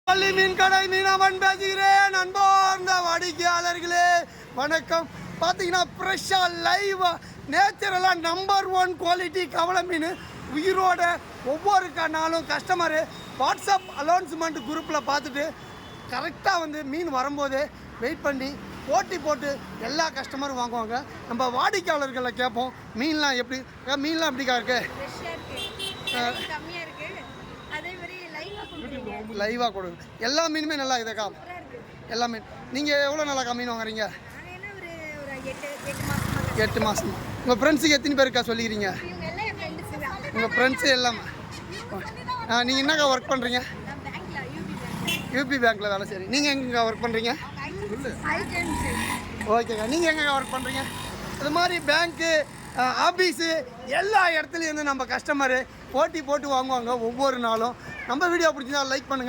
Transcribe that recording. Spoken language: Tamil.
பள்ளி மீன் கடை மீனவன் பேசுகிறேன். அன்பார்ந்த வாடிக்கையாளர்களே வணக்கம். பார்த்தீங்கன்னா ஃப்ரெஷ்ஷாக லைவாக நேச்சுரலாக நம்பர் 1 குவாலிட்டி கவலை மீன் உயிரோட ஒவ்வொரு நாளும் கஸ்டமரு வாட்ஸ்அப் அலௌன்ஸ்மெண்ட் குரூப்பில் பார்த்துட்டு கரெக்டாக வந்து மீன் வரும்போது வெயிட் பண்ணி போட்டி போட்டு எல்லா கஸ்டமரும் வாங்குவாங்க. நம்ம வாடிக்கையாளர்களை கேட்போம் மீன்லாம் எப்படிக்கா இருக்குது? லைவாக கொடுங்க. எல்லா மீனுமே நல்லா இதக்கா. எல்லா மீன் நீங்கள் எவ்வளோ நாளாக்கா மீன் வாங்குறீங்க? 8 மாதம். உங்கள் ஃப்ரெண்ட்ஸுக்கு எத்தனை பேருக்கா சொல்லிக்கிறீங்க? உங்கள் ஃப்ரெண்ட்ஸு எல்லாமே. நீங்கள் என்னக்கா ஒர்க் பண்ணுறீங்க? யூபி பேங்க்கில் வேலை சரி. நீங்கள் எங்கேக்கா ஒர்க் பண்ணுறீங்க? ஓகேக்கா. நீங்கள் எங்கேக்கா ஒர்க் பண்ணுறீங்க? இது மாதிரி பேங்க்கு ஆஃபீஸு எல்லா இடத்துலையும் வந்து நம்ம கஸ்டமரு போட்டி போட்டு வாங்குவாங்க ஒவ்வொரு நாளும். நம்ம வீடியோ பிடிச்சிருந்தா லைக் பண்ணுங்கள்.